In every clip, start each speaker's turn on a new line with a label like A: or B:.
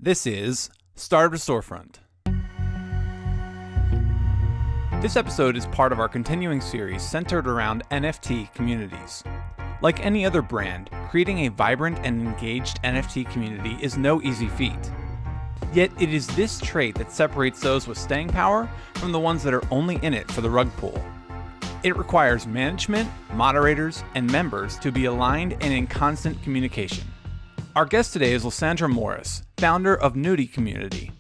A: This is Startup to Storefront. This episode is part of our continuing series centered around NFT communities. Like any other brand, creating a vibrant and engaged NFT community is no easy feat. Yet it is this trait that separates those with staying power from the ones that are only in it for the rug pull. It requires management, moderators, and members to be aligned and in constant communication. Our guest today is Lysandra Morris, founder of Nudie Community.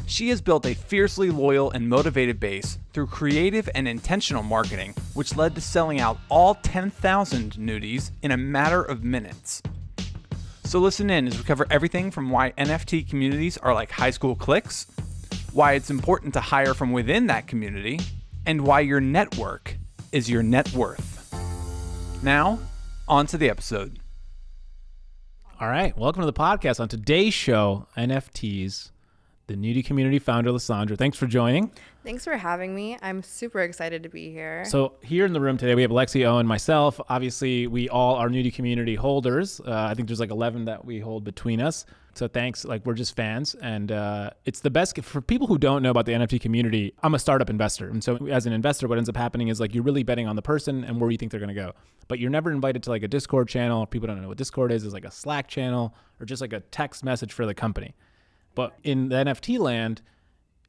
A: She has built a fiercely loyal and motivated base through creative and intentional marketing, which led to selling out all 10,000 nudies in a matter of minutes. So listen in as we cover everything from why NFT communities are like high school cliques, why it's important to hire from within that community, and why your network is your net worth. Now, on to the episode.
B: All right, welcome to the podcast. On today's show, NFTs, the Nudie Community founder, Lysandra. Thanks for joining.
C: Thanks for having me. I'm super excited to be here.
B: So here in the room today, we have Lexi, Owen, myself. Obviously, we all are Nudie Community holders. I think there's like 11 that we hold between us. So thanks. We're just fans. And it's the best for people who don't know about the NFT community. I'm a startup investor. And so as an investor, what ends up happening is you're really betting on the person and where you think they're going to go. But you're never invited to a Discord channel. People don't know what Discord is. It's like a Slack channel or just like a text message for the company. But in the NFT land,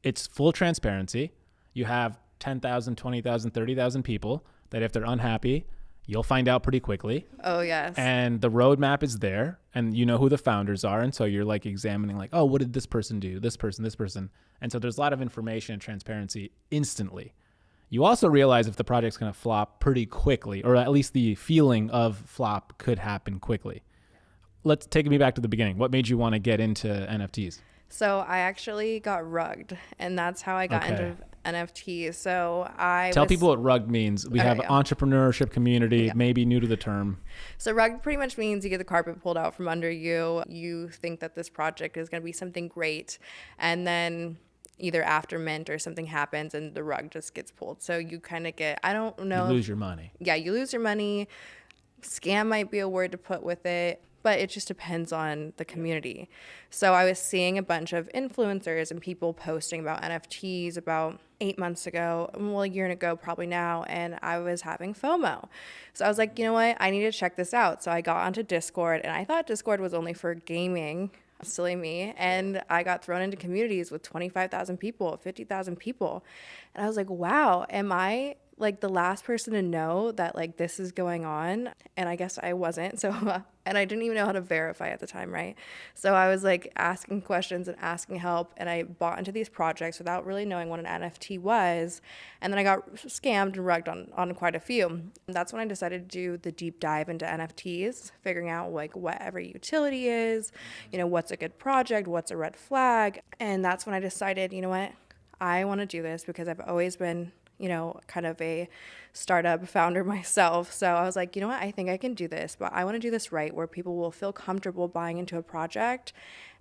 B: it's full transparency. You have 10,000, 20,000, 30,000 people that if they're unhappy, you'll find out pretty quickly.
C: Oh, yes.
B: And the roadmap is there and you know who the founders are. And so you're examining oh, what did this person do? This person. And so there's a lot of information and transparency instantly. You also realize if the project's going to flop pretty quickly, or at least the feeling of flop could happen quickly. Let's take me back to the beginning. What made you want to get into NFTs?
C: So I actually got rugged, and that's how I got into NFTs. So
B: Tell people what rugged means. We have entrepreneurship community, maybe new to the term.
C: So rugged pretty much means you get the carpet pulled out from under you. You think that this project is going to be something great, and then either after mint or something happens and the rug just gets pulled. So you kind of get, I don't know.
B: You lose your money.
C: Yeah, you lose your money. Scam might be a word to put with it, but it just depends on the community. So I was seeing a bunch of influencers and people posting about NFTs about 8 months ago, a year ago probably now, and I was having FOMO. So I was like, you know what, I need to check this out. So I got onto Discord, and I thought Discord was only for gaming, silly me, and I got thrown into communities with 25,000 people, 50,000 people. And I was like, wow, am I the last person to know that this is going on? And I guess I wasn't. So and I didn't even know how to verify at the time, right? So I was asking questions and asking help, and I bought into these projects without really knowing what an NFT was. And then I got scammed and rugged on quite a few. And that's when I decided to do the deep dive into NFTs, figuring out what every utility is, what's a good project, what's a red flag. And that's when I decided, you know what, I want to do this because I've always been kind of a startup founder myself. So I was like, you know what, I think I can do this, but I want to do this right where people will feel comfortable buying into a project.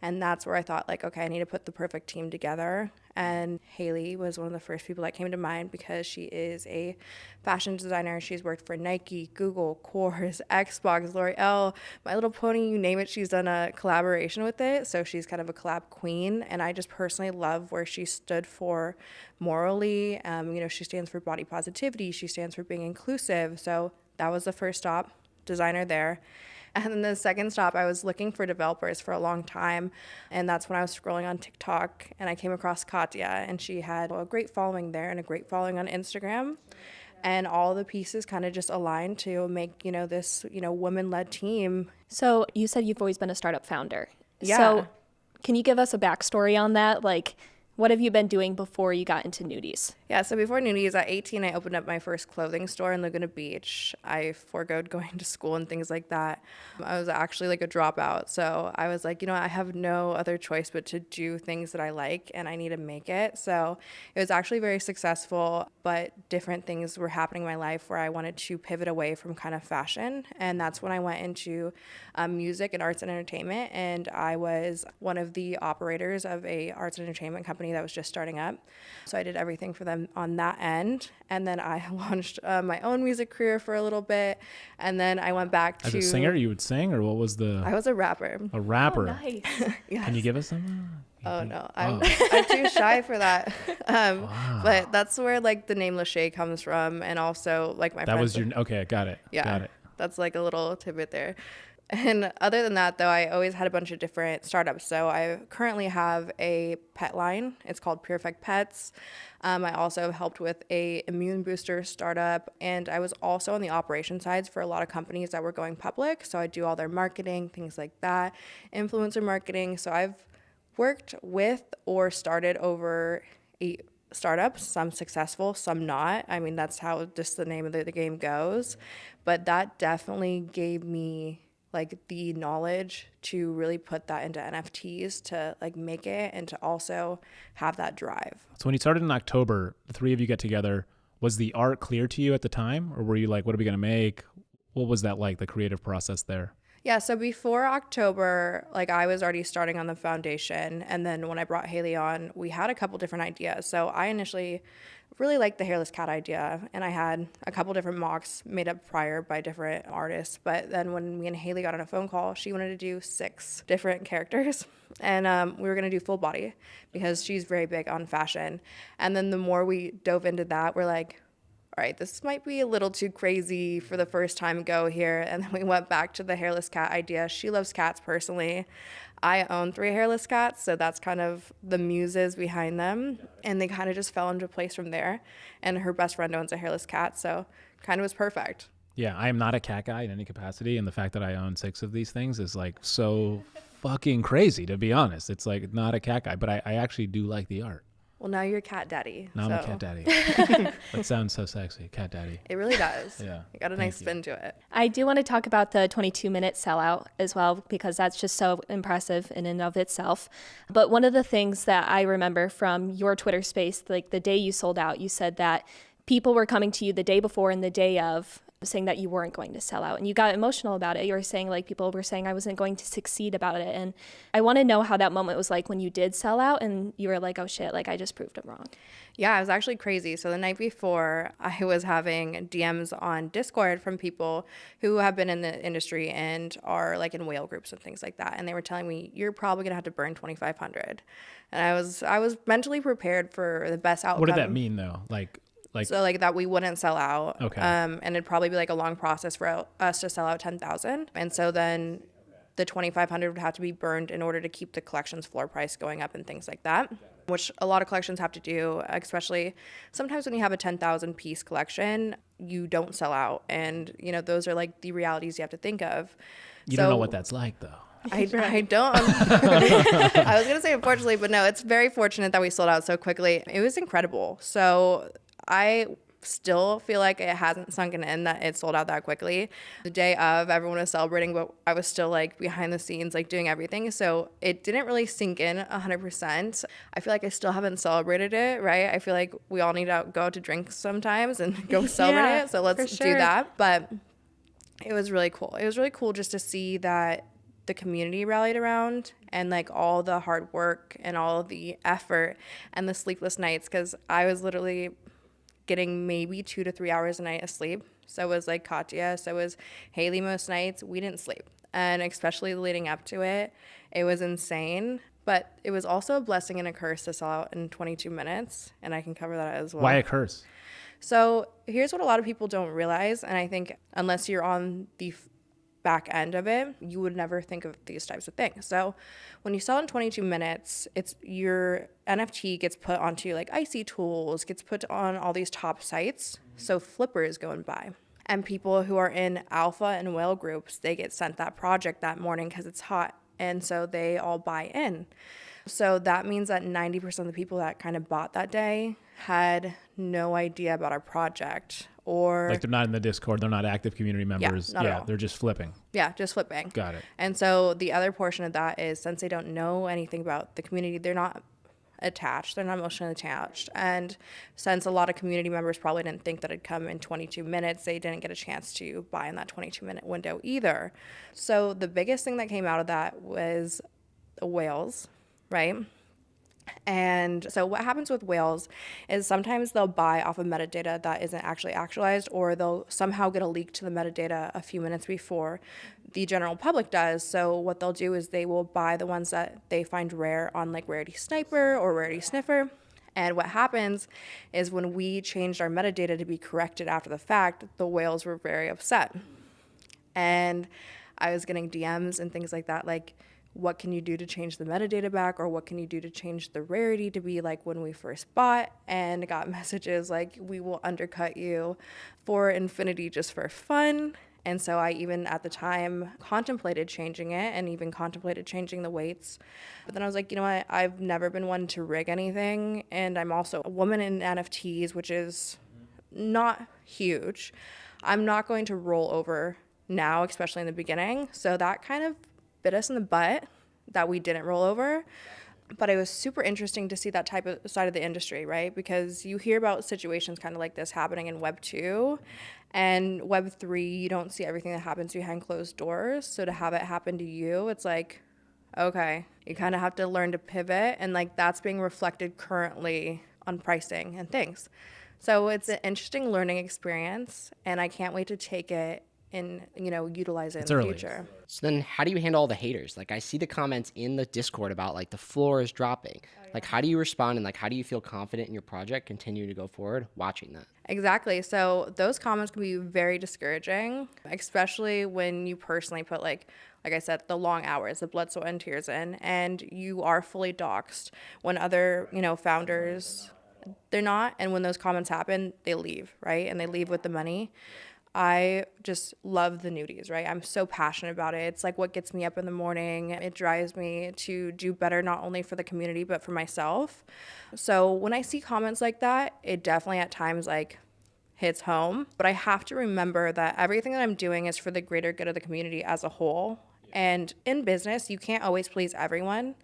C: And that's where I thought okay, I need to put the perfect team together. And Haley was one of the first people that came to mind because she is a fashion designer. She's worked for Nike, Google, Coors, Xbox, L'Oreal, My Little Pony, you name it. She's done a collaboration with it. So she's kind of a collab queen. And I just personally love where she stood for morally. She stands for body positivity. She stands for being inclusive. So that was the first stop, designer there. And then the second stop, I was looking for developers for a long time. And that's when I was scrolling on TikTok and I came across Katya, and she had a great following there and a great following on Instagram. And all the pieces kind of just aligned to make, this, women-led team.
D: So you said you've always been a startup founder.
C: Yeah.
D: So can you give us a backstory on that? What have you been doing before you got into nudies?
C: Yeah, so before nudies, at 18, I opened up my first clothing store in Laguna Beach. I forgoed going to school and things like that. I was actually a dropout. So I was like, I have no other choice but to do things that I like, and I need to make it. So it was actually very successful, but different things were happening in my life where I wanted to pivot away from kind of fashion. And that's when I went into music and arts and entertainment. And I was one of the operators of a arts and entertainment company that was just starting up. So I did everything for them on that end. And then I launched my own music career for a little bit. And then I went back to...
B: As a singer, you would sing, or what was the...
C: I was a rapper.
B: A rapper.
D: Oh, nice.
C: Yes.
B: Can you give us some?
C: Oh, no. I'm too shy for that.
B: Wow.
C: But that's where, like, the name Lachey comes from. And also, like, my
B: That was your... Okay, got it.
C: Yeah.
B: Got it.
C: That's, like, a little tidbit there. And other than that, though, I always had a bunch of different startups. So I currently have a pet line. It's called Pure Effect Pets. I also helped with a immune booster startup. And I was also on the operation sides for a lot of companies that were going public. So I do all their marketing, things like that, influencer marketing. So I've worked with or started over 8 startups, some successful, some not. I mean, that's how just the name of the game goes. But that definitely gave me like the knowledge to really put that into NFTs to like make it and to also have that drive.
B: So when you started in October, the 3 of you get together, was the art clear to you at the time? Or were you like, what are we going to make? What was that like, the creative process there?
C: Yeah, so before October, like I was already starting on the foundation. And then when I brought Haley on, we had a couple different ideas. So I initially really liked the hairless cat idea. And I had a couple different mocks made up prior by different artists. But then when me and Haley got on a phone call, she wanted to do 6 different characters. And we were going to do full body because she's very big on fashion. And then the more we dove into that, we're like, all right, this might be a little too crazy for the first time go here. And then we went back to the hairless cat idea. She loves cats personally. I own 3 hairless cats, so that's kind of the muses behind them. And they kind of just fell into place from there. And her best friend owns a hairless cat, so kind of was perfect.
B: Yeah, I am not a cat guy in any capacity. And the fact that I own 6 of these things is like so fucking crazy, to be honest. It's like not a cat guy, but I actually do like the art.
C: Well, now you're cat daddy.
B: Now I'm a cat daddy. That sounds so sexy, cat daddy.
C: It really does.
B: Yeah.
C: You got a nice spin to it.
D: I do want to talk about the 22-minute sellout as well, because that's just so impressive in and of itself. But one of the things that I remember from your Twitter space, like the day you sold out, you said that people were coming to you the day before and the day of, saying that you weren't going to sell out, and you got emotional about it. You were saying like people were saying I wasn't going to succeed about it, and I want to know how that moment was like when you did sell out and you were like, oh shit, like I just proved them wrong.
C: Yeah, it was actually crazy. So the night before, I was having DMs on Discord from people who have been in the industry and are like in whale groups and things like that, and they were telling me you're probably gonna have to burn 2,500, and I was mentally prepared for the best outcome.
B: What did that mean though?
C: So like that we wouldn't sell out.
B: Okay.
C: And it'd probably be like a long process for us to sell out 10,000. And so then the 2,500 would have to be burned in order to keep the collection's floor price going up and things like that, which a lot of collections have to do, especially sometimes when you have a 10,000 piece collection, you don't sell out. And, you know, those are like the realities you have to think of.
B: You don't know what that's like though.
C: I don't. I was going to say unfortunately, but no, it's very fortunate that we sold out so quickly. It was incredible. So I still feel like it hasn't sunken in that it sold out that quickly. The day of, everyone was celebrating, but I was still like behind the scenes, like doing everything. So it didn't really sink in 100%. I feel like I still haven't celebrated it, right? I feel like we all need to go out to drink sometimes and go celebrate it. So let's do that. But it was really cool. It was really cool just to see that the community rallied around and like all the hard work and all the effort and the sleepless nights, because I was literally getting maybe 2 to 3 hours a night of sleep. So was like Katya, so was Haley most nights. We didn't sleep. And especially leading up to it, it was insane. But it was also a blessing and a curse to sell out in 22 minutes. And I can cover that as well.
B: Why a curse?
C: So here's what a lot of people don't realize. And I think unless you're on the back end of it, you would never think of these types of things. So when you sell in 22 minutes, it's your NFT gets put onto like Icy Tools, gets put on all these top sites. So flippers go and buy. And people who are in alpha and whale groups, they get sent that project that morning because it's hot. And so they all buy in. So that means that 90% of the people that kind of bought that day had no idea about our project. Or
B: like they're not in the Discord, they're not active community members.
C: Not at all.
B: They're just flipping.
C: Yeah, just flipping.
B: Got it.
C: And so the other portion of that is, since they don't know anything about the community, they're not attached, they're not emotionally attached. And since a lot of community members probably didn't think that it'd come in 22 minutes, they didn't get a chance to buy in that 22-minute window either. So the biggest thing that came out of that was the whales, right? And so what happens with whales is sometimes they'll buy off of metadata that isn't actually actualized, or they'll somehow get a leak to the metadata a few minutes before the general public does. So what they'll do is they will buy the ones that they find rare on like Rarity Sniper or Rarity Sniffer. And what happens is when we changed our metadata to be corrected after the fact, the whales were very upset. And I was getting DMs and things like that, like, what can you do to change the metadata back, or what can you do to change the rarity to be like when we first bought? And got messages like, we will undercut you for infinity just for fun. And so I even at the time contemplated changing it, and even contemplated changing the weights. But then I was like, you know what, I've never been one to rig anything, and I'm also a woman in NFTs, which is not huge. I'm not going to roll over now, especially in the beginning. So that kind of bit us in the butt that we didn't roll over. But it was super interesting to see that type of side of the industry, right? Because you hear about situations kind of like this happening in Web 2, and Web 3, you don't see everything that happens behind closed doors. So to have it happen to you, it's like, okay, you kind of have to learn to pivot, and like that's being reflected currently on pricing and things. So it's an interesting learning experience, and I can't wait to take it and, you know, utilize it in the future.
E: So then how do you handle all the haters? Like I see the comments in the Discord about like the floor is dropping. Like how do you respond, and like how do you feel confident in your project, continue to go forward watching that?
C: Exactly. So those comments can be very discouraging, especially when you personally put like I said, the long hours, the blood, sweat, and tears in, and you are fully doxxed. When other, you know, founders, they're not, and when those comments happen, they leave, right? And they leave with the money. I just love the nudies, right? I'm so passionate about it. It's like what gets me up in the morning. It drives me to do better, not only for the community, but for myself. So when I see comments like that, it definitely at times like hits home. But I have to remember that everything that I'm doing is for the greater good of the community as a whole. And in business, you can't always please everyone.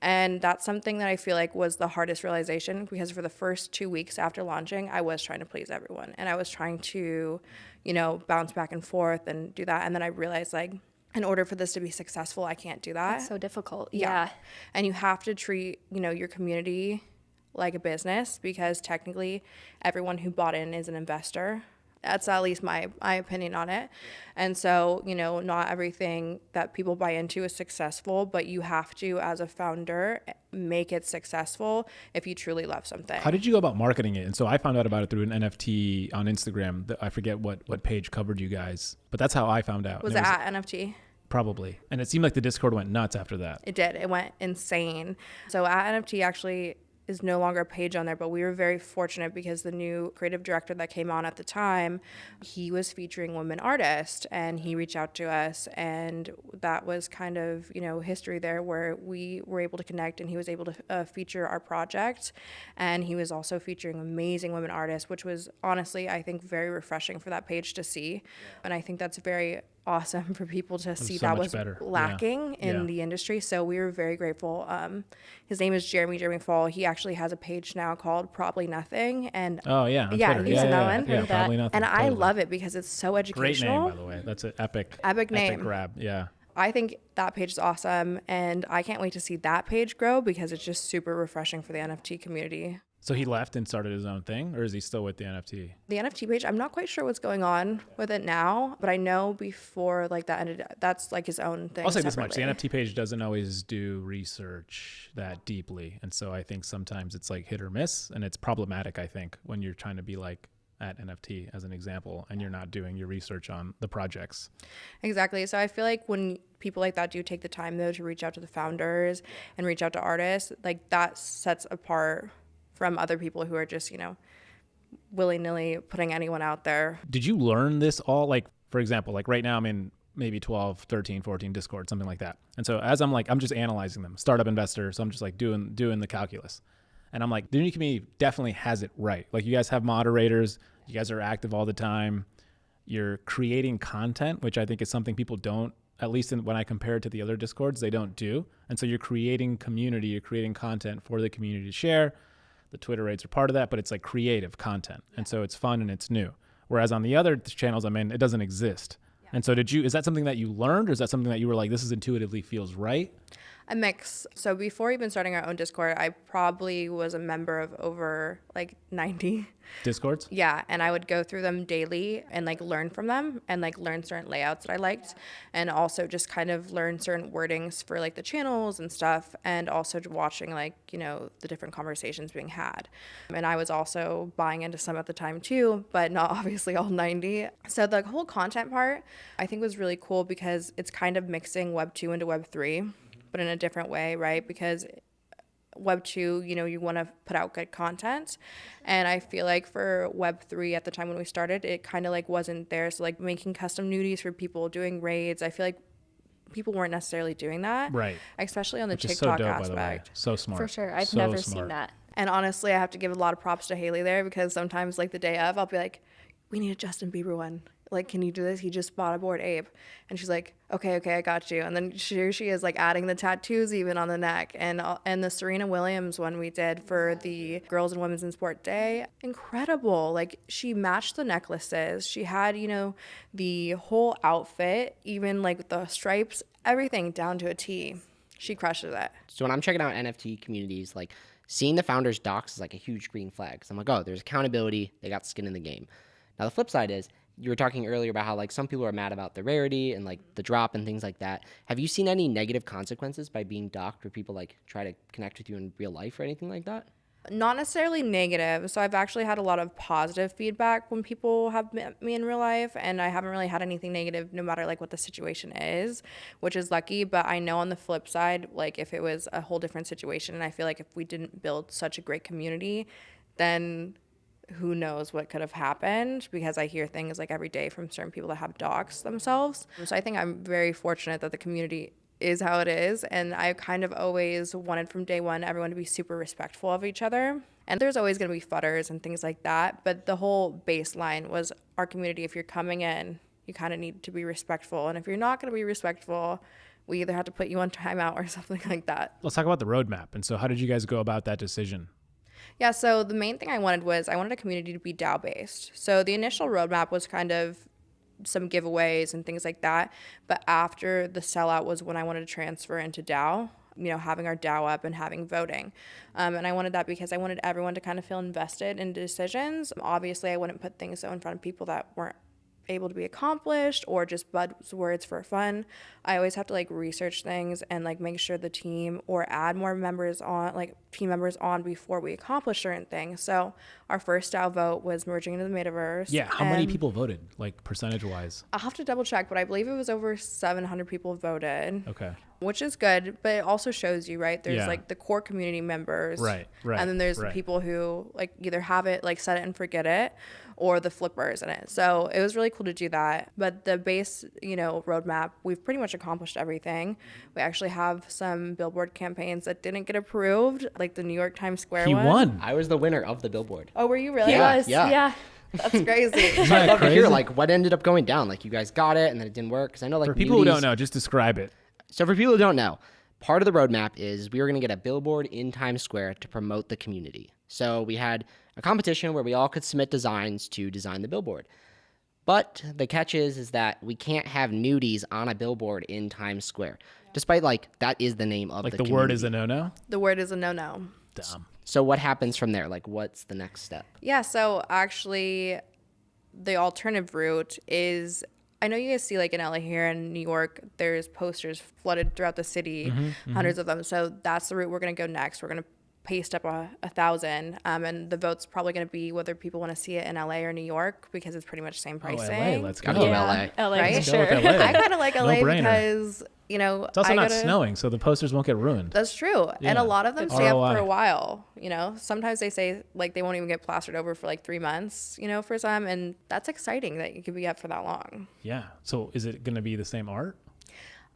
C: And that's something that I feel like was the hardest realization, because for the first 2 weeks after launching, I was trying to please everyone. And I was trying to, you know, bounce back and forth and do that. And then I realized, like, in order for this to be successful, I can't do that.
D: It's so difficult. Yeah.
C: And you have to treat, you know, your community like a business, because technically everyone who bought in is an investor. That's at least my opinion on it. And so, you know, not everything that people buy into is successful, but you have to, as a founder, make it successful if you truly love something.
B: How did you go about marketing it? And so I found out about it through an NFT on Instagram. I forget what page covered you guys, but that's how I found out.
C: Was it at NFT?
B: Probably. And it seemed like the Discord went nuts after that.
C: It did. It went insane. So at NFT actually is no longer a page on there, but we were very fortunate because the new creative director that came on at the time, he was featuring women artists, and he reached out to us, and that was kind of, you know, history there where we were able to connect, and he was able to feature our project, and he was also featuring amazing women artists, which was honestly, I think, very refreshing for that page to see. And I think that's very awesome for people to see
B: so
C: that
B: much
C: was
B: better.
C: lacking in the industry. So we were very grateful. His name is Jeremy Fall. He actually has a page now called Probably Nothing. And
B: oh yeah, on
C: yeah,
B: Twitter.
C: he's in that one.
B: Yeah, Probably Nothing.
C: And I love it because it's so educational.
B: Great name, by the way. That's an epic
C: name.
B: Epic grab. Yeah.
C: I think that page is awesome, and I can't wait to see that page grow because it's just super refreshing for the NFT community.
B: So he left and started his own thing, or is he still with the NFT?
C: The NFT page, I'm not quite sure what's going on with it now, but I know before like that ended, that's like his own thing.
B: I'll say
C: separately.
B: this much: the NFT page doesn't always do research that deeply, and so I think sometimes it's like hit or miss, and it's problematic. I think when you're trying to be like at NFT as an example, and you're not doing your research on the projects.
C: Exactly. So I feel like when people like that do take the time though to reach out to the founders and reach out to artists, like that sets apart from other people who are just, you know, willy-nilly putting anyone out there.
B: Did you learn this all? Like, for example, like right now I'm in maybe 12, 13, 14 Discord, something like that. And so as I'm just analyzing them, startup investor. So I'm just like doing the calculus. And I'm like, the new community definitely has it right. Like you guys have moderators, you guys are active all the time. You're creating content, which I think is something people don't, at least when I compare it to the other Discords, they don't do. And so you're creating community, you're creating content for the community to share. The Twitter raids are part of that, but it's like creative content. And so it's fun and it's new. Whereas on the other channels I'm in, it doesn't exist. And so is that something that you learned, or is that something that you were like, this is intuitively feels right?
C: A mix. So before even starting our own Discord, I probably was a member of over like 90
B: Discords?
C: Yeah, and I would go through them daily and like learn from them and like learn certain layouts that I liked, and also just kind of learn certain wordings for like the channels and stuff, and also watching like, you know, the different conversations being had. And I was also buying into some at the time too, but not obviously all 90. So the whole content part I think was really cool because it's kind of mixing Web 2 into Web 3, but in a different way, right? Because Web 2, you know, you want to put out good content. And I feel like for Web 3 at the time when we started, it kind of like wasn't there. So like making custom nudies for people, doing raids, I feel like people weren't necessarily doing that.
B: Right.
C: Especially on the
B: Which is
C: TikTok
B: so dope, by the way.
C: aspect.
B: So smart.
D: For sure. I've
B: So
D: never
B: smart.
D: seen that.
C: And honestly, I have to give a lot of props to Haley there, because sometimes like the day of, I'll be like, we need a Justin Bieber one. Like, can you do this? He just bought a Bored Ape. And she's like, okay, I got you. And then here she is, like adding the tattoos even on the neck. And the Serena Williams one we did for the Girls and Women's in Sport Day, incredible. Like, she matched the necklaces. She had, you know, the whole outfit, even like the stripes, everything down to a T. She crushes it.
E: So when I'm checking out NFT communities, like seeing the founders' docs is like a huge green flag. So I'm like, oh, there's accountability. They got skin in the game. Now the flip side is, you were talking earlier about how like some people are mad about the rarity and like the drop and things like that. Have you seen any negative consequences by being docked, where people like try to connect with you in real life or anything like that?
C: Not necessarily negative. So I've actually had a lot of positive feedback when people have met me in real life, and I haven't really had anything negative no matter like what the situation is, which is lucky. But I know on the flip side, like if it was a whole different situation, and I feel like if we didn't build such a great community, then who knows what could have happened, because I hear things like every day from certain people that have docs themselves. So I think I'm very fortunate that the community is how it is. And I kind of always wanted from day one everyone to be super respectful of each other. And there's always going to be futters and things like that. But the whole baseline was our community. If you're coming in, you kind of need to be respectful. And if you're not going to be respectful, we either have to put you on timeout or something like that.
B: Let's talk about the roadmap. And so how did you guys go about that decision?
C: Yeah, so the main thing I wanted a community to be DAO based. So the initial roadmap was kind of some giveaways and things like that. But after the sellout was when I wanted to transfer into DAO, you know, having our DAO up and having voting. And I wanted that because I wanted everyone to kind of feel invested in decisions. Obviously, I wouldn't put things so in front of people that weren't able to be accomplished or just buzzwords for fun. I always have to like research things and like make sure the team or add more members on, like team members on, before we accomplish certain things. So our first DAO vote was merging into the metaverse.
B: Yeah, how many people voted, like percentage wise?
C: I'll have to double check, but I believe it was over 700 people voted.
B: Okay.
C: Which is good, but it also shows you, right? There's
B: Yeah.
C: like the core community members.
B: Right.
C: And then there's the people who like either have it, like set it and forget it, or the flippers in it. So it was really cool to do that. But the base, you know, roadmap, we've pretty much accomplished everything. We actually have some billboard campaigns that didn't get approved, like the New York Times Square
B: He
C: one.
B: won.
E: I was the winner of the billboard.
C: Oh, were you really?
D: He
E: Yeah,
D: was.
E: yeah.
D: Yeah.
C: That's crazy.
E: So I'd love to
B: crazy?
E: hear like what ended up going down. Like you guys got it and then it didn't work, because I know like
B: For people who
E: nudies-
B: don't know, just describe it.
E: So for people who don't know, part of the roadmap is we were going to get a billboard in Times Square to promote the community. So we had a competition where we all could submit designs to design the billboard. But the catch is that we can't have nudies on a billboard in Times Square, despite like that is the name of
B: Like
E: the
B: the word
E: community.
B: is a no-no?
C: The word is a no-no.
B: Dumb.
E: So what happens from there? Like what's the next step?
C: Yeah, so actually, the alternative route is, I know you guys see like in LA here in New York, there's posters flooded throughout the city, hundreds of them. So that's the route we're going to go next. We're going to paste up 1,000, and the vote's probably going to be whether people want to see it in LA or New York, because it's pretty much the same pricing.
B: LA, let's go.
E: Gotta go LA.
D: LA,
C: Right?
D: for
B: Let's go with
D: sure.
B: LA.
C: I kind of like LA
B: No-brainer.
C: because, you know,
B: It's also
C: I
B: not
C: gotta-
B: snowing, so the posters won't get ruined.
C: That's true. And
B: Yeah.
C: a lot of them stay up
B: ROI.
C: for a while, you know. Sometimes they say like they won't even get plastered over for like 3 months, you know, for some, and that's exciting that you could be up for that long.
B: Yeah. So is it going to be the same art?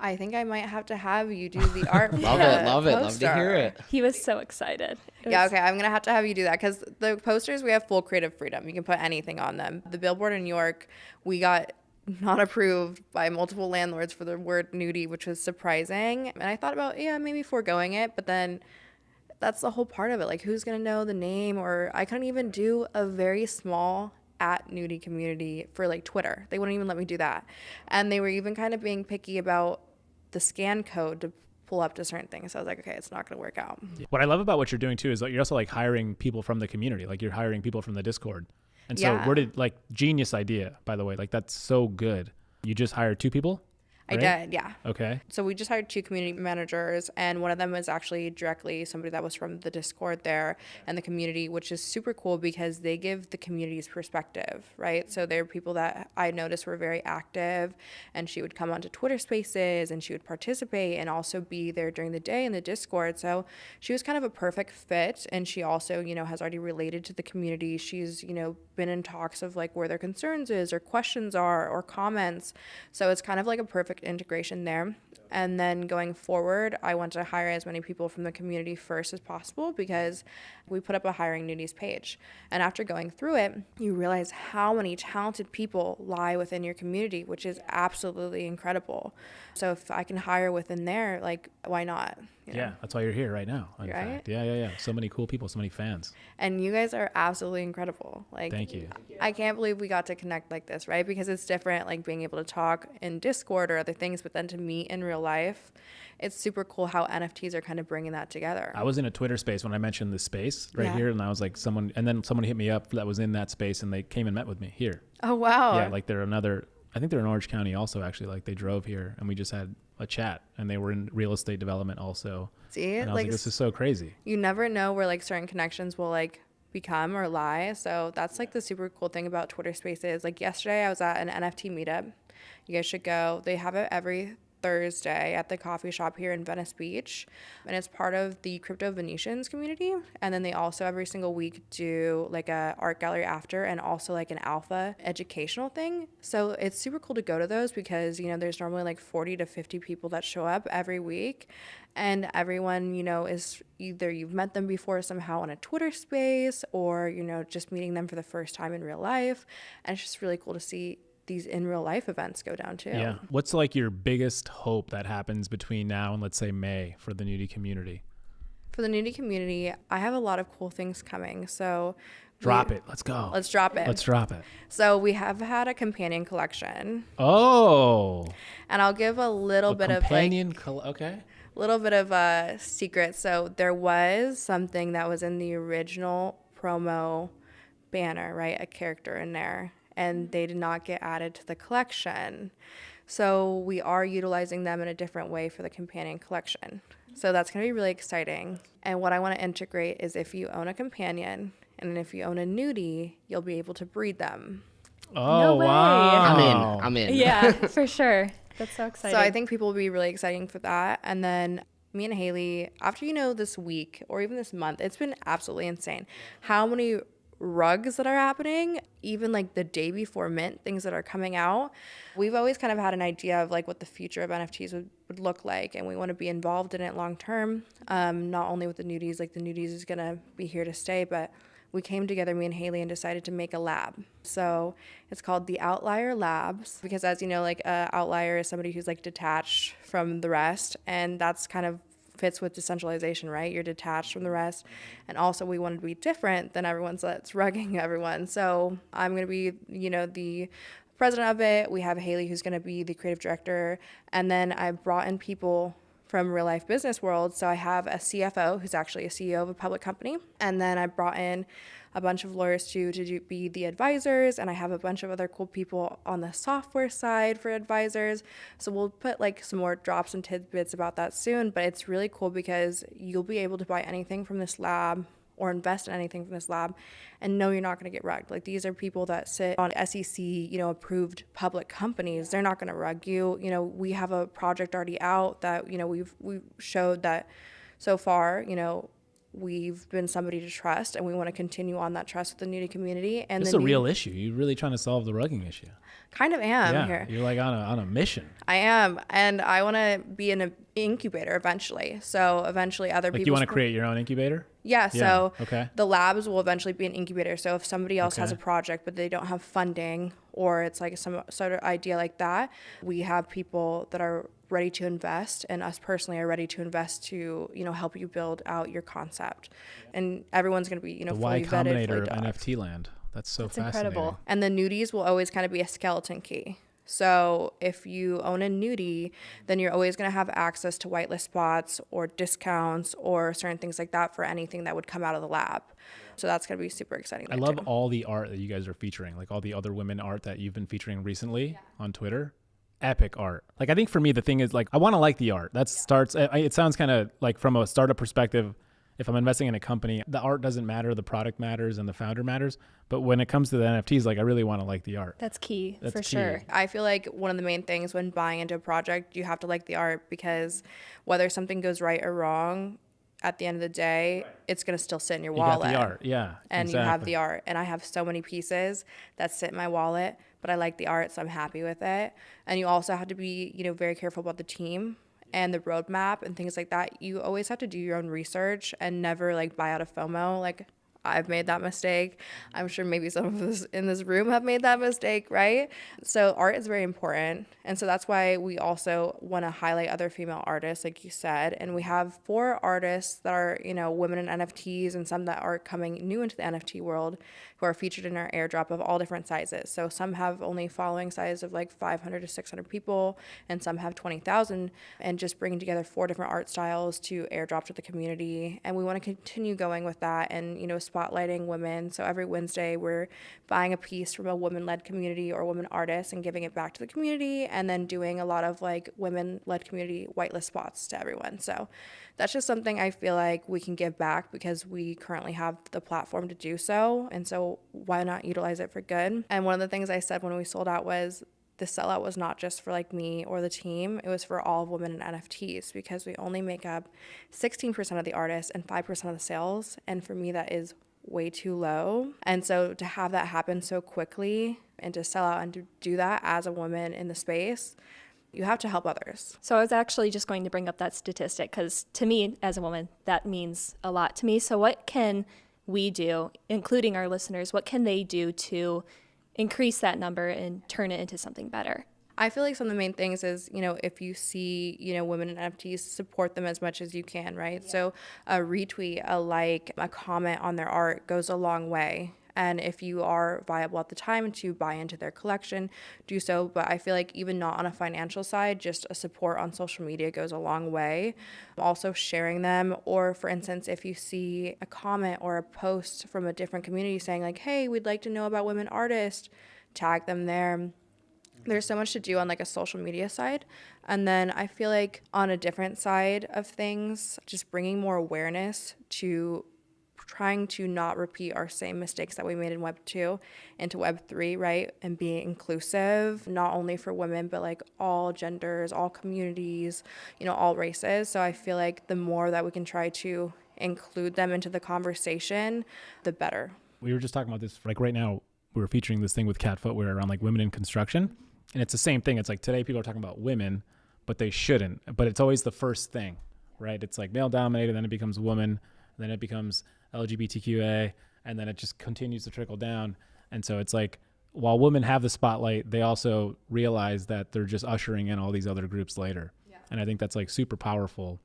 C: I think I might have to have you do the art. for
E: Love
C: the
E: it, love to
C: poster.
E: hear it.
D: He was so excited. It
C: Yeah,
D: was-
C: okay. I'm going to have you do that, because the posters, we have full creative freedom. You can put anything on them. The billboard in New York, we got not approved by multiple landlords for the word nudie, which was surprising. And I thought about, yeah, maybe foregoing it, but then that's the whole part of it. Like, who's going to know the name? Or I couldn't even do a very small @nudie community for like Twitter. They wouldn't even let me do that. And they were even kind of being picky about the scan code to pull up to certain things. So I was like, okay, it's not going to work out.
B: What I love about what you're doing too is that you're also like hiring people from the community. Like you're hiring people from the Discord. And so
C: Yeah.
B: where did, like, genius idea, by the way, like that's so good. You just hired 2 people?
C: I
B: right?
C: did, yeah.
B: Okay.
C: So we just hired 2 community managers, and one of them was actually directly somebody that was from the Discord there and the community, which is super cool because they give the community's perspective, right? So they're people that I noticed were very active, and she would come onto Twitter Spaces and she would participate and also be there during the day in the Discord. So she was kind of a perfect fit, and she also, you know, has already related to the community. She's, you know, been in talks of like where their concerns is or questions are or comments. So it's kind of like a perfect integration there. And then going forward, I want to hire as many people from the community first as possible because we put up a hiring nudies page. And after going through it, you realize how many talented people lie within your community, which is absolutely incredible. So if I can hire within there, like, why not? You know?
B: Yeah, that's why you're here right now. In
C: Right?
B: fact. Yeah. So many cool people, so many fans.
C: And you guys are absolutely incredible. Like,
B: Thank you.
C: I can't believe we got to connect like this, right? Because it's different, like being able to talk in Discord or other things, but then to meet in real life, it's super cool how NFTs are kind of bringing that together.
B: I was in a Twitter space when I mentioned this space right
C: Yeah.
B: here, and I was like, someone hit me up that was in that space, and they came and met with me here.
C: Oh, wow.
B: Yeah, like I think they're in Orange County also, actually. Like they drove here and we just had a chat, and they were in real estate development also.
C: See,
B: And I was like, this is so crazy.
C: You never know where like certain connections will like become or lie. So that's like the super cool thing about Twitter Spaces. Like yesterday I was at an NFT meetup. You guys should go. They have it every Thursday at the coffee shop here in Venice Beach, and it's part of the Crypto Venetians community. And then they also every single week do like a art gallery after, and also like an alpha educational thing. So it's super cool to go to those because, you know, there's normally like 40 to 50 people that show up every week, and everyone, you know, is either you've met them before somehow on a Twitter space, or, you know, just meeting them for the first time in real life. And it's just really cool to see these in real life events go down too.
B: Yeah. What's like your biggest hope that happens between now and let's say May for the nudie community?
C: For the nudie community, I have a lot of cool things coming. So
B: Drop it. Let's go.
C: Let's drop it.
B: Let's drop it.
C: So we have had a companion collection,
B: Oh.
C: and I'll give a little bit of like
B: okay.
C: little bit of a secret. So there was something that was in the original promo banner, right? A character in there, and they did not get added to the collection. So we are utilizing them in a different way for the companion collection. So that's going to be really exciting. And what I want to integrate is if you own a companion and if you own a nudie, you'll be able to breed them.
B: Oh,
D: No way.
B: wow.
E: I'm in.
D: Yeah, for sure. That's so exciting.
C: So I think people will be really exciting for that. And then me and Haley, after, you know, this week or even this month, it's been absolutely insane how many rugs that are happening, even like the day before mint, things that are coming out. We've always kind of had an idea of like what the future of NFTs would look like, and we want to be involved in it long term, not only with the nudies, like the nudies is going to be here to stay, but we came together, me and Haley, and decided to make a lab. So it's called the Outlier Labs, because as you know, like outlier is somebody who's like detached from the rest, and that's kind of fits with decentralization, right? You're detached from the rest. And also we wanted to be different than everyone that's rugging everyone. So I'm going to be, you know, the president of it. We have Haley, who's going to be the creative director. And then I brought in people from real life business world. So I have a CFO who's actually a CEO of a public company. And then I brought in a bunch of lawyers to be the advisors, and I have a bunch of other cool people on the software side for advisors. So we'll put like some more drops and tidbits about that soon, but it's really cool because you'll be able to buy anything from this lab or invest in anything from this lab and know you're not going to get rugged. Like, these are people that sit on SEC, you know, approved public companies. They're not going to rug you. You know, we have a project already out that, you know, we've showed that so far, you know, we've been somebody to trust, and we want to continue on that trust with the nudie community. And
B: This is a real issue. You're really trying to solve the rugging issue.
C: Kind of am here.
B: You're like on a mission.
C: I am, and I want to be in an incubator eventually. So eventually other people.
B: Like, you want to create your own incubator?
C: Yeah, so
B: okay.
C: The labs will eventually be an incubator. So if somebody else has a
B: Okay.
C: project but they don't have funding, or it's like some sort of idea like that, we have people that are ready to invest, and us personally are ready to invest to, you know, help you build out your concept. And everyone's going to be, you know,
B: The
C: fully
B: Y
C: vetted,
B: Combinator
C: fully
B: of
C: docked.
B: NFT land. That's so
D: That's
B: fascinating.
D: incredible.
C: And the nudies will always kind of be a skeleton key. So if you own a nudie, then you're always going to have access to whitelist spots or discounts or certain things like that for anything that would come out of the lab. So that's going to be super exciting.
B: I love all the art that you guys are featuring, like all the other women art that you've been featuring recently on Twitter. Epic art. Like, I think for me, the thing is, like, I want to like the art. That starts, it sounds kind of like from a startup perspective, if I'm investing in a company, the art doesn't matter, the product matters and the founder matters. But when it comes to the NFTs, like, I really want to like the art.
D: That's key,
B: That's
D: for
B: key.
D: sure.
C: I feel like one of the main things when buying into a project, you have to like the art, because whether something goes right or wrong, at the end of the day, it's going to still sit in your wallet.
B: You got the art, yeah.
C: And
B: exactly.
C: you have the art. And I have so many pieces that sit in my wallet, but I like the art, so I'm happy with it. And you also have to be, very careful about the team and the roadmap and things like that. You always have to do your own research and never like buy out of FOMO. Like, I've made that mistake. I'm sure maybe some of us in this room have made that mistake, right? So art is very important. And so that's why we also want to highlight other female artists, like you said. And we have 4 artists that are, women in NFTs, and some that are coming new into the NFT world who are featured in our airdrop of all different sizes. So some have only following size of like 500 to 600 people, and some have 20,000, and just bringing together 4 different art styles to airdrop to the community. And we want to continue going with that and, spotlighting women. So every Wednesday we're buying a piece from a women-led community or women artists and giving it back to the community, and then doing a lot of like women-led community whitelist spots to everyone. So that's just something I feel like we can give back because we currently have the platform to do so. And so why not utilize it for good? And one of the things I said when we sold out was the sellout was not just for like me or the team, it was for all of women in NFTs, because we only make up 16% of the artists and 5% of the sales. And for me, that is way too low. And so to have that happen so quickly and to sell out and to do that as a woman in the space, you have to help others.
D: So I was actually just going to bring up that statistic because to me, as a woman, that means a lot to me. So what can we do, including our listeners, what can they do to increase that number and turn it into something better?
C: I feel like some of the main things is, if you see, women in NFTs, support them as much as you can, right? Yeah. So a retweet, a like, a comment on their art goes a long way. And if you are viable at the time to buy into their collection, do so. But I feel like even not on a financial side, just a support on social media goes a long way. Also sharing them, or for instance, if you see a comment or a post from a different community saying like, hey, we'd like to know about women artists, tag them there. There's so much to do on like a social media side. And then I feel like on a different side of things, just bringing more awareness to trying to not repeat our same mistakes that we made in Web 2 into Web 3, right? And be inclusive, not only for women, but like all genders, all communities, all races. So I feel like the more that we can try to include them into the conversation, the better.
B: We were just talking about this, like right now, we're featuring this thing with Cat Footwear around like women in construction. And it's the same thing. It's like today people are talking about women, but they shouldn't. But it's always the first thing, right? It's like male dominated, then it becomes woman, then it becomes LGBTQA, and then it just continues to trickle down. And so it's like, while women have the spotlight, they also realize that they're just ushering in all these other groups later. Yeah. And I think that's like super powerful,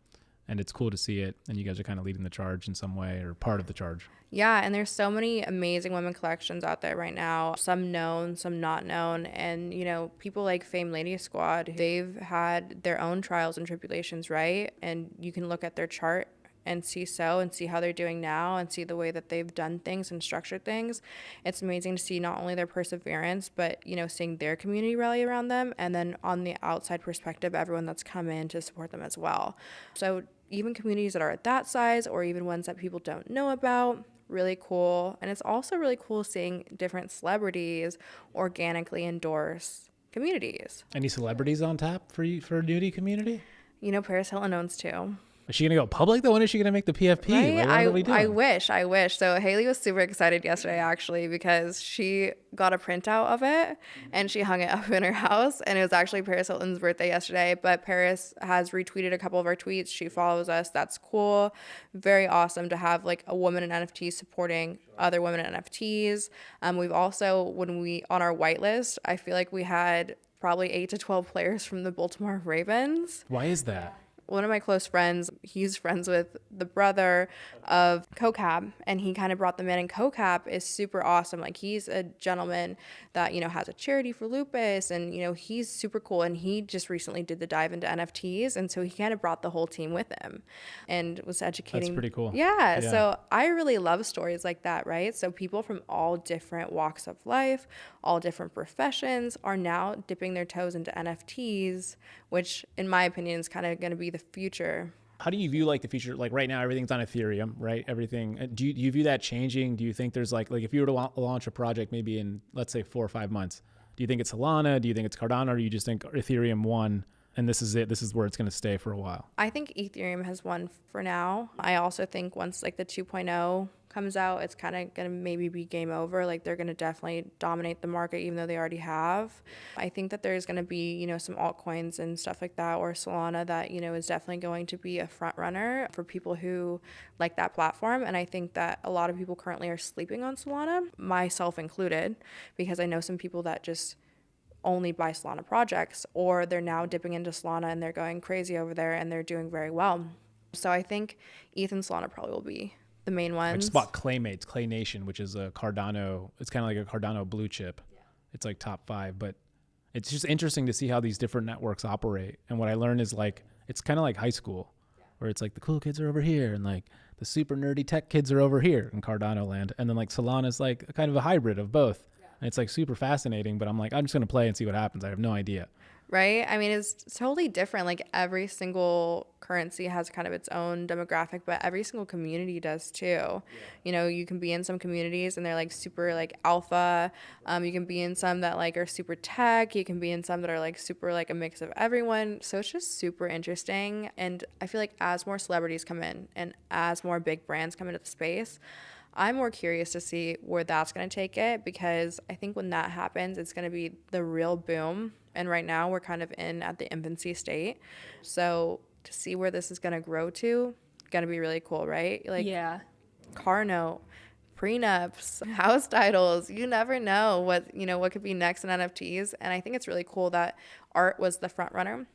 B: and it's cool to see it. And you guys are kind of leading the charge in some way, or part of the charge.
C: Yeah, and there's so many amazing women collections out there right now, some known, some not known. And, people like Fame Lady Squad, they've had their own trials and tribulations, right? And you can look at their chart and see how they're doing now and see the way that they've done things and structured things. It's amazing to see not only their perseverance, but, seeing their community rally around them. And then on the outside perspective, everyone that's come in to support them as well. So even communities that are at that size, or even ones that people don't know about, really cool. And it's also really cool seeing different celebrities organically endorse communities.
B: Any celebrities on tap for you, for a nudie community?
C: Paris Hilton owns 2.
B: Is she going to go public though? When is she going to make the PFP?
C: Right?
B: Like, what are we doing?
C: I wish. So Haley was super excited yesterday, actually, because she got a printout of it and she hung it up in her house. And it was actually Paris Hilton's birthday yesterday. But Paris has retweeted a couple of our tweets. She follows us. That's cool. Very awesome to have like a woman in NFTs supporting other women in NFTs. We've also, on our whitelist, I feel like we had probably 8 to 12 players from the Baltimore Ravens.
B: Why is that?
C: one of my close friends, he's friends with the brother of CoCab, and he kind of brought them in. And CoCab is super awesome. Like, he's a gentleman that, you know, has a charity for lupus, and, you know, he's super cool. And he just recently did the dive into NFTs. And so he kind of brought the whole team with him and was educating.
B: That's pretty cool.
C: Yeah. So I really love stories like that, right? So people from all different walks of life, all different professions are now dipping their toes into NFTs, which in my opinion is kind of going to be the future.
B: How do you view like the future? Like right now, everything's on Ethereum, right? Everything. Do you view that changing? Do you think there's like if you were to launch a project maybe in, let's say, 4 or 5 months, do you think it's Solana? Do you think it's Cardano? Or do you just think Ethereum won and this is it? This is where it's going to stay for a while?
C: I think Ethereum has won for now. I also think once like the 2.0 comes out, it's kind of going to maybe be game over. Like, they're going to definitely dominate the market, even though they already have. I think that there's going to be, you know, some altcoins and stuff like that, or Solana, that, you know, is definitely going to be a front runner for people who like that platform. And I think that a lot of people currently are sleeping on Solana, myself included, because I know some people that just only buy Solana projects, or they're now dipping into Solana and they're going crazy over there and they're doing very well. So I think ETH and Solana probably will be the main ones.
B: I just bought Claymates, Clay Nation, which is a Cardano. It's kind of like a Cardano blue chip. Yeah. It's like top 5, but it's just interesting to see how these different networks operate. And what I learned is like, it's kind of like high school, where it's like the cool kids are over here and like the super nerdy tech kids are over here in Cardano land. And then like Solana is like a kind of a hybrid of both. Yeah. And it's like super fascinating, but I'm like, I'm just going to play and see what happens. I have no idea.
C: Right? I mean, it's totally different. Like, every single currency has kind of its own demographic, but every single community does too. Yeah. You know, you can be in some communities and they're like super like alpha. You can be in some that like are super tech. You can be in some that are like super like a mix of everyone. So it's just super interesting. And I feel like as more celebrities come in and as more big brands come into the space, I'm more curious to see where that's going to take it, because I think when that happens, it's going to be the real boom. And right now we're kind of at the infancy state. So to see where this is going to grow to, going to be really cool, right? Like, yeah, car note, prenups, house titles, you never know what could be next in NFTs. And I think it's really cool that art was the front runner.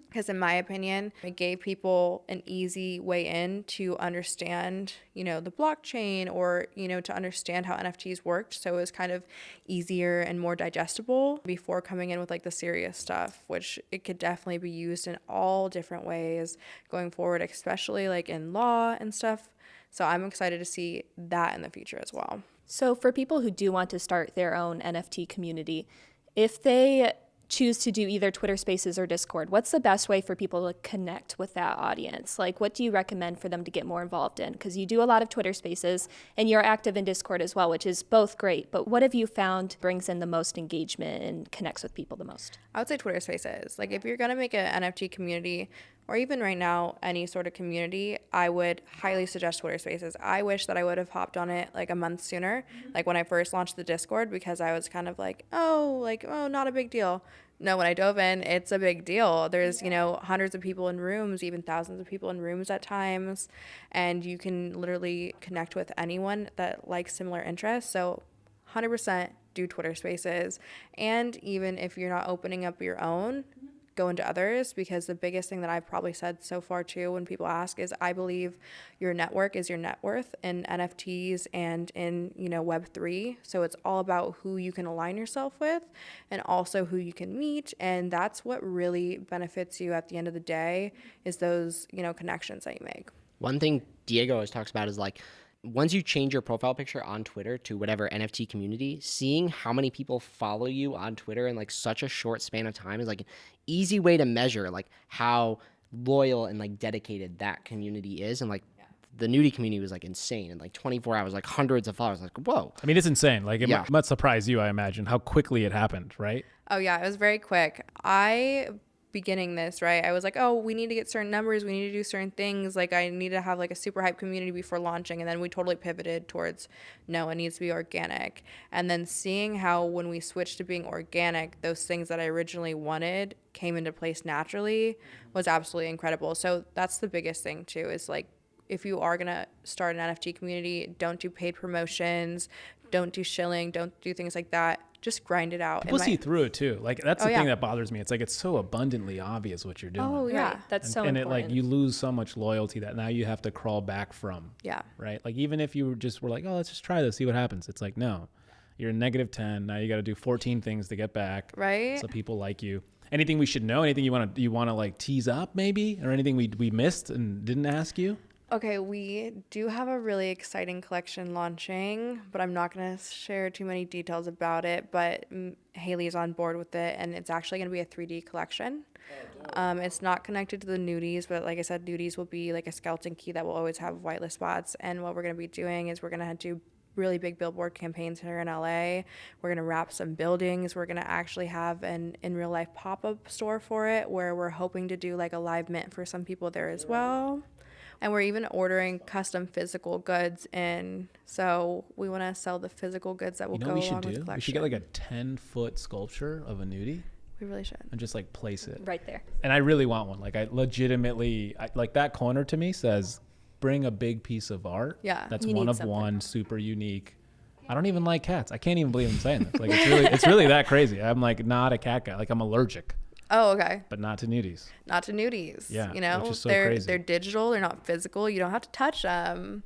C: Because in my opinion, it gave people an easy way in to understand, you know, the blockchain, or, you know, to understand how NFTs worked. So it was kind of easier and more digestible before coming in with like the serious stuff, which it could definitely be used in all different ways going forward, especially like in law and stuff. So I'm excited to see that in the future as well.
D: So for people who do want to start their own NFT community, if they choose to do either Twitter Spaces or Discord, what's the best way for people to connect with that audience? Like, what do you recommend for them to get more involved in? Because you do a lot of Twitter Spaces and you're active in Discord as well, which is both great. But what have you found brings in the most engagement and connects with people the most?
C: I would say Twitter Spaces. Like, if you're going to make an NFT community, or even right now, any sort of community, I would highly suggest Twitter Spaces. I wish that I would have hopped on it like a month sooner, like when I first launched the Discord, because I was kind of like, oh, not a big deal. No, when I dove in, it's a big deal. There's, you know, hundreds of people in rooms, even thousands of people in rooms at times, and you can literally connect with anyone that likes similar interests. So 100% do Twitter Spaces. And even if you're not opening up your own, go into others, because the biggest thing that I've probably said so far too when people ask is, I believe your network is your net worth in NFTs and in, you know, Web3. So it's all about who you can align yourself with and also who you can meet. And that's what really benefits you at the end of the day, is those, you know, connections that you make.
E: One thing Diego always talks about is like, once you change your profile picture on Twitter to whatever NFT community, seeing how many people follow you on Twitter in like such a short span of time is like an easy way to measure like how loyal and like dedicated that community is. And like the nudie community was like insane. In like 24 hours, like hundreds of followers. Like, whoa.
B: I mean, it's insane. Like, it must surprise you, I imagine, how quickly it happened, right?
C: Oh yeah, it was very quick. Beginning this, right, I was like, oh, we need to get certain numbers, we need to do certain things, like I need to have like a super hype community before launching. And then we totally pivoted towards, no, it needs to be organic. And then seeing how when we switched to being organic, those things that I originally wanted came into place naturally was absolutely incredible. So that's the biggest thing too, is like if you are going to start an NFT community, don't do paid promotions, don't do shilling, don't do things like that. Just grind it out.
B: People see through it too. Like that's the
C: yeah.
B: thing that bothers me. It's like it's so abundantly obvious what you're doing.
C: Oh yeah,
D: Right. That's so
B: and
D: important.
B: it like you lose so much loyalty that now you have to crawl back from.
C: yeah.
B: Right. Like even if you were like, oh, let's just try this, see what happens. It's like, no, you're in -10. Now you got to do 14 things to get back.
C: Right.
B: So people like you. Anything we should know? Anything you want to like tease up maybe, or anything we missed and didn't ask you?
C: Okay, we do have a really exciting collection launching, but I'm not going to share too many details about it. But Haley's on board with it, and it's actually going to be a 3D collection. It's not connected to the nudies, but like I said, nudies will be like a skeleton key that will always have whitelist spots. And what we're going to be doing is we're going to do really big billboard campaigns here in LA. We're going to wrap some buildings. We're going to actually have an in real life pop-up store for it, where we're hoping to do like a live mint for some people there as well. And we're even ordering custom physical goods in. So we want to sell the physical goods that will go along with the collection.
B: We should get like a 10-foot sculpture of a nudie
C: We really should.
B: and just like place it.
D: right there.
B: And I really want one. Like I legitimately, like that corner to me says, bring a big piece of art.
C: Yeah.
B: That's
D: You
B: one
D: need
B: of
D: something.
B: one, super unique. I don't even like cats. I can't even believe I'm saying this. Like it's really that crazy. I'm like not a cat guy. Like I'm allergic,
C: Oh, okay.
B: but not to nudies.
C: Not to nudies.
B: Yeah,
C: You know,
B: which is so
C: they're
B: crazy.
C: they're digital. They're not physical. You don't have to touch them.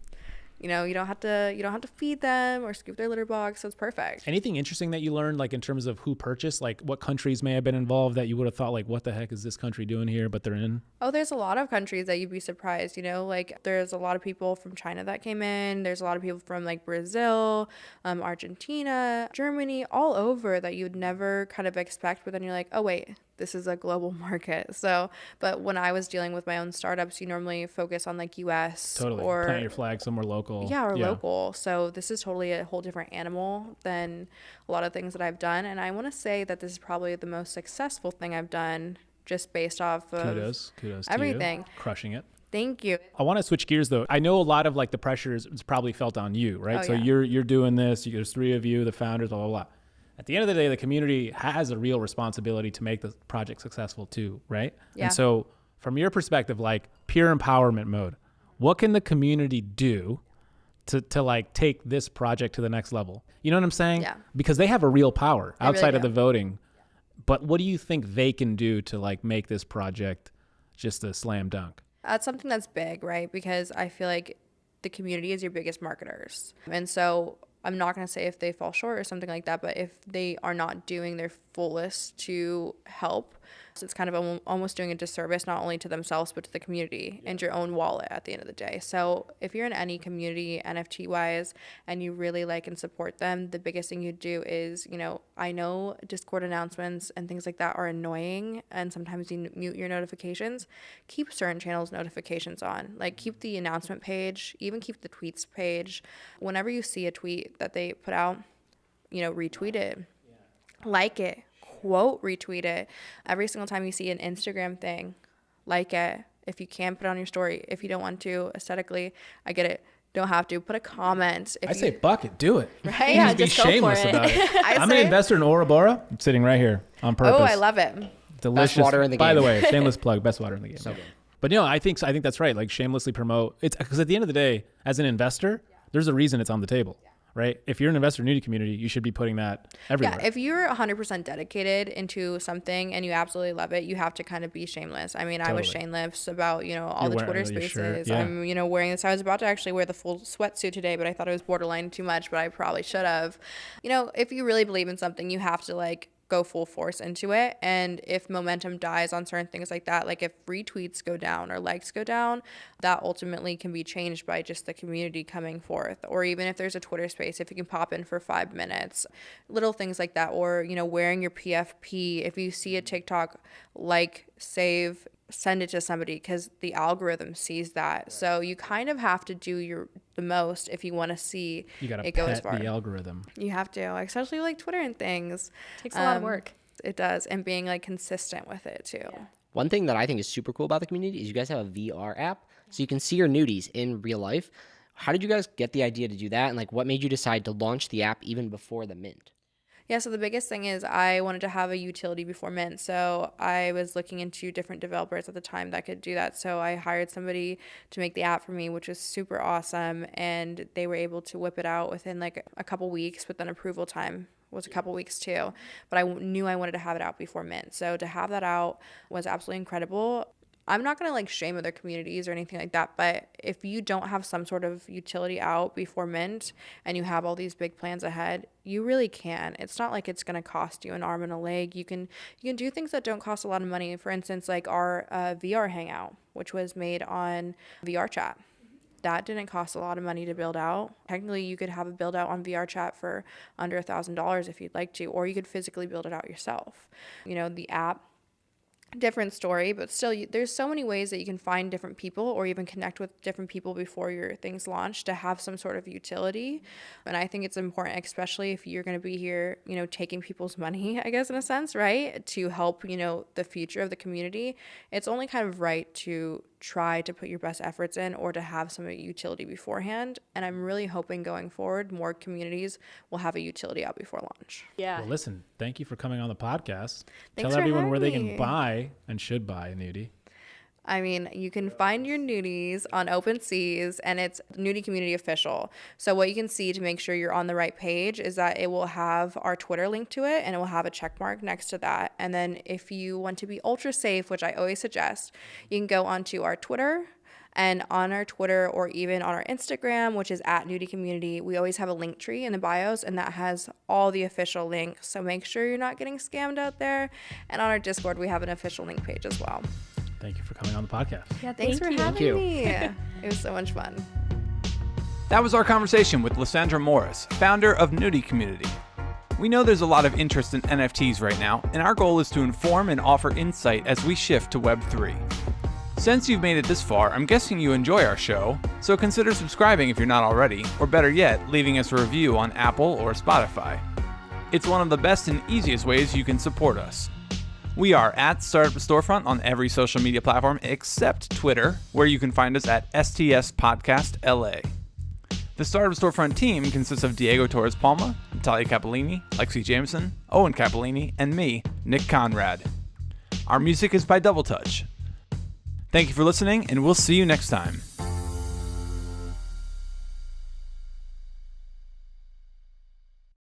C: You know, you don't have to feed them or scoop their litter box. So it's perfect.
B: Anything interesting that you learned, like in terms of who purchased, like what countries may have been involved that you would have thought, like, what the heck is this country doing here? But they're in.
C: Oh, there's a lot of countries that you'd be surprised, you know, like there's a lot of people from China that came in. There's a lot of people from like Brazil, Argentina, Germany, all over that you'd never kind of expect. But then you're like, oh, wait, this is a global market. So, but when I was dealing with my own startups, you normally focus on like US
B: Totally.
C: or
B: Plant your flag somewhere local.
C: yeah, or local. So this is totally a whole different animal than a lot of things that I've done. And I want to say that this is probably the most successful thing I've done just based off of
B: Kudos to
C: everything.
B: you. Crushing it.
C: Thank you.
B: I want to switch gears though. I know a lot of like the pressure is probably felt on you, right?
C: Oh,
B: So
C: yeah.
B: you're doing this. There's 3 of you, the founders, blah, blah, blah. At the end of the day, the community has a real responsibility to make the project successful too, right?
C: Yeah.
B: And so from your perspective, like pure empowerment mode, what can the community do to like take this project to the next level? You know what I'm saying?
C: Yeah.
B: Because they have a real power
C: really
B: outside of
C: do.
B: the voting. But what do you think they can do to like make this project just a slam dunk?
C: That's something that's big, right? Because I feel like the community is your biggest marketers. And so I'm not going to say if they fall short or something like that, but if they are not doing their fullest to help, so it's kind of almost doing a disservice not only to themselves but to the community and your own wallet at the end of the day. So if you're in any community NFT wise and you really like and support them, the biggest thing you do is, you know, I know Discord announcements and things like that are annoying and sometimes you mute your notifications. Keep certain channels notifications on. Like keep the announcement page, even keep the tweets page. Whenever you see a tweet that they put out, you know, retweet it, like it, quote retweet it. Every single time you see an Instagram thing, like it. If you can, put it on your story. If you don't want to, aesthetically, I get it. Don't have to. Put a comment. If
B: I say buck it, do it.
C: Right?
D: Yeah,
B: Be
D: just go for
B: shameless
D: it.
B: about it.
C: I
B: I'm
C: say-
B: an investor in Ouroboros. I'm sitting right here on purpose.
C: Oh, I love it.
B: Delicious
E: water in the
B: By the
E: game.
B: way, shameless plug, best water in the game.
E: So
B: Yeah.
E: good.
B: But you know, I think that's right. Like shamelessly promote it's because at the end of the day, as an investor, there's a reason it's on the table, right? If you're an investor in the community, you should be putting that everywhere.
C: Yeah, if you're 100% dedicated into something and you absolutely love it, you have to kind of be shameless. I mean, I was
B: Totally.
C: shameless about, you know, all
B: You're
C: the
B: wearing
C: Twitter
B: your shirt,
C: spaces.
B: yeah.
C: I'm, you know, wearing this. I was about to actually wear the full sweatsuit today, but I thought it was borderline too much, but I probably should have. You know, if you really believe in something, you have to like go full force into it. And if momentum dies on certain things like that, like if retweets go down or likes go down, that ultimately can be changed by just the community coming forth. Or even if there's a Twitter space, if you can pop in for 5 minutes, little things like that. Or, you know, wearing your PFP. If you see a TikTok, like, save, send it to somebody because the algorithm sees that. So you kind of have to do the most if you want to see
B: You got to
C: it go as
B: pet
C: far.
B: the algorithm.
C: You have to, especially like Twitter and things.
D: Takes a lot of work.
C: It does, and being like consistent with it too.
E: One thing that I think is super cool about the community is you guys have a VR app, so you can see your nudies in real life. How did you guys get the idea to do that, and like what made you decide to launch the app even before the mint?
C: Yeah, so the biggest thing is I wanted to have a utility before mint. So I was looking into different developers at the time that could do that. So I hired somebody to make the app for me, which was super awesome. And they were able to whip it out within like a couple weeks, but then approval time was a couple weeks too. But I knew I wanted to have it out before mint. So to have that out was absolutely incredible. I'm not going to like shame other communities or anything like that, but if you don't have some sort of utility out before mint and you have all these big plans ahead, you really can. It's not like it's going to cost you an arm and a leg. You can do things that don't cost a lot of money. For instance, like our VR hangout, which was made on VR chat. That didn't cost a lot of money to build out. Technically, you could have a build out on VR chat for under $1,000 if you'd like to, or you could physically build it out yourself. You know, the app, different story, but still there's so many ways that you can find different people or even connect with different people before your things launch to have some sort of utility. And I think it's important, especially if you're going to be here, you know, taking people's money, I guess, in a sense, right, to help, you know, the future of the community. It's only kind of right to try to put your best efforts in or to have some utility beforehand. And I'm really hoping going forward, more communities will have a utility out before launch.
D: Yeah.
B: Well, listen, thank you for coming on the podcast.
C: Thanks
B: Tell
C: for
B: everyone where they
C: having
B: can
C: me.
B: buy and should buy a nudie.
C: I mean, you can find your nudies on OpenSeas, and it's Nudie Community Official. So what you can see to make sure you're on the right page is that it will have our Twitter link to it, and it will have a check mark next to that. And then if you want to be ultra safe, which I always suggest, you can go onto our Twitter. And on our Twitter or even on our Instagram, which is at Nudie Community, we always have a link tree in the bios, and that has all the official links. So make sure you're not getting scammed out there. And on our Discord, we have an official link page as well.
B: Thank you for coming on the podcast.
D: Yeah,
C: Thanks for
D: you.
C: having
E: you.
C: me. It was so much fun.
A: That was our conversation with Lysandra Morris, founder of Nudie Community. We know there's a lot of interest in NFTs right now, and our goal is to inform and offer insight as we shift to Web3. Since you've made it this far, I'm guessing you enjoy our show, so consider subscribing if you're not already, or better yet, leaving us a review on Apple or Spotify. It's one of the best and easiest ways you can support us. We are at Startup Storefront on every social media platform except Twitter, where you can find us at STS Podcast LA. The Startup Storefront team consists of Diego Torres Palma, Natalia Cappellini, Lexi Jameson, Owen Cappellini, and me, Nick Conrad. Our music is by Double Touch. Thank you for listening, and we'll see you next time.